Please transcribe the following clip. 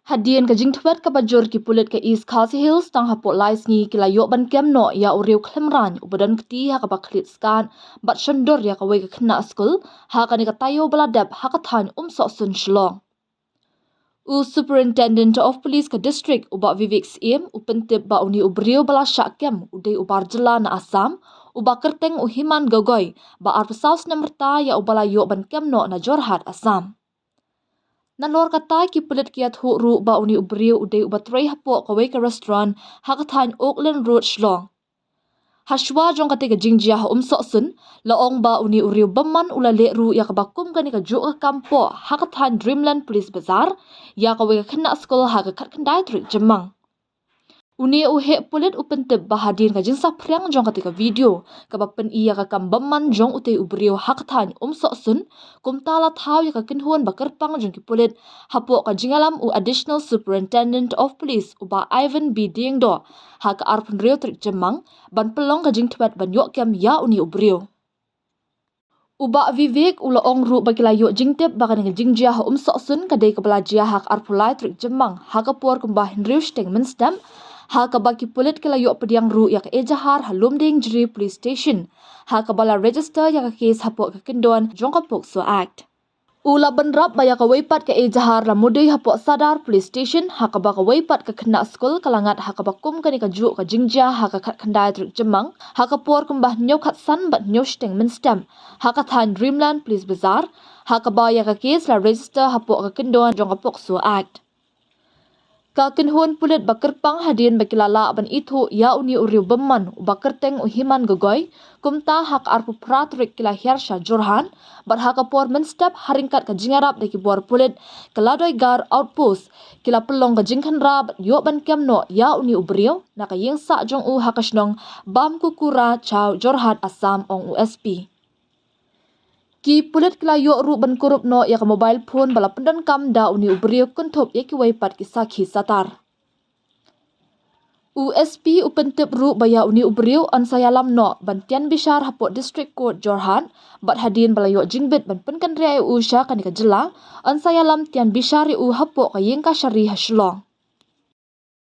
Hadian ka jingthwet ka bajur ki pulit ka East Khasi Hills tang hapot lais ni kila yo ban kem no ya uriu klemran ubadan kti ha ka baklit skan bat shondor ya ka wei ka khna skul ha ka ni ka tayo baladap ha ka than so sun shlong. Superintendent of Police ka district uba Vivek Siem upentip ba uni ubriu bala syakem udai ubar jela na Assam uba kerteng uhiman gogoi ba arpasaus namerta ya ubala yo ban kem no na Jorhat Assam. Nalor kata ki pulit kiat hu ru ba uni ubriu udai uba tray hapo ka wei ka restaurant ha ka than Oakland Road Shlong. Hashwa jong kate ka jingjia ha so sun laong ba uni uriu baman ula le ru ya ka bakum ka ni ka juk ka kampo ha ka than Dreamland Police Bazaar ya ka wei ka khna skol ha ka khat khandai trik jemang. Uni uhe pulit upentip bahadin ka jinsa priang jong kate ka video ka bapen iya ka kam baman jong utei ubriu ha ka than so sun kumtala thau ya ka kinhuan bakerpang jong ki pulit hapo ka jingalam additional superintendent of police uba Ivan B Dingdo ha ka arpun rio trik jemang ban pelong ka jingthwet ban yok kem ya uni ubriu. Uba Vivek ula ong ru bagilayo jingtip bakan ng jingjia ha so sun kadai ka belajia hak arpulai trik jemang ha ka por kumbah henriu steng menstem ha ka baki pulit kilayo pediang ru ya ka ejahar halum ding jiri police station ha ka bala register ya ka case hapo ka kendon jong ka Pokso Act. Ula benrap baya ka weipat ka ejahar la mudai hapo sadar police station ha ka baka weipat ka kena skul kalangat ha ka bakum ka ni ka juk ka jingjia ha ka khat khandai trik jemang ha ka por kumbah nyau khat san bat nyau steng menstem ha ka than Dreamland Police Bazaar ha ka baya ka case la register hapo ka kendon jong ka Pokso Act. Ka kinhuan pulit bakerpang hadian bakilala ban itu ya uni uriu beman bakerteng uhiman gogoi kumta hak arpu pratrik kila hiarsha Jorhan bat hak apor menstep haringkat ka jingarap deki bor pulit keladoi gar outpost kila pelong ka jingkhanra bat yo ban kemno ya uni ubriu naka yengsa jong u hakasnong bam kukura chau Jorhat Assam ong USP. Ki pulit kila yo ru ban kurup no ya ka mobile phone bala pendan kam da uni ubriu kunthop ya ki weipat ki sakhi satar. USP upentip ru baya uni ubriu ansayalam no bantian bishar hapo district court Jorhat bat hadin bala yo jingbit ban penkan ria u sha kanika jela ansayalam tian bishari u hapo ka yengka syari hashlong.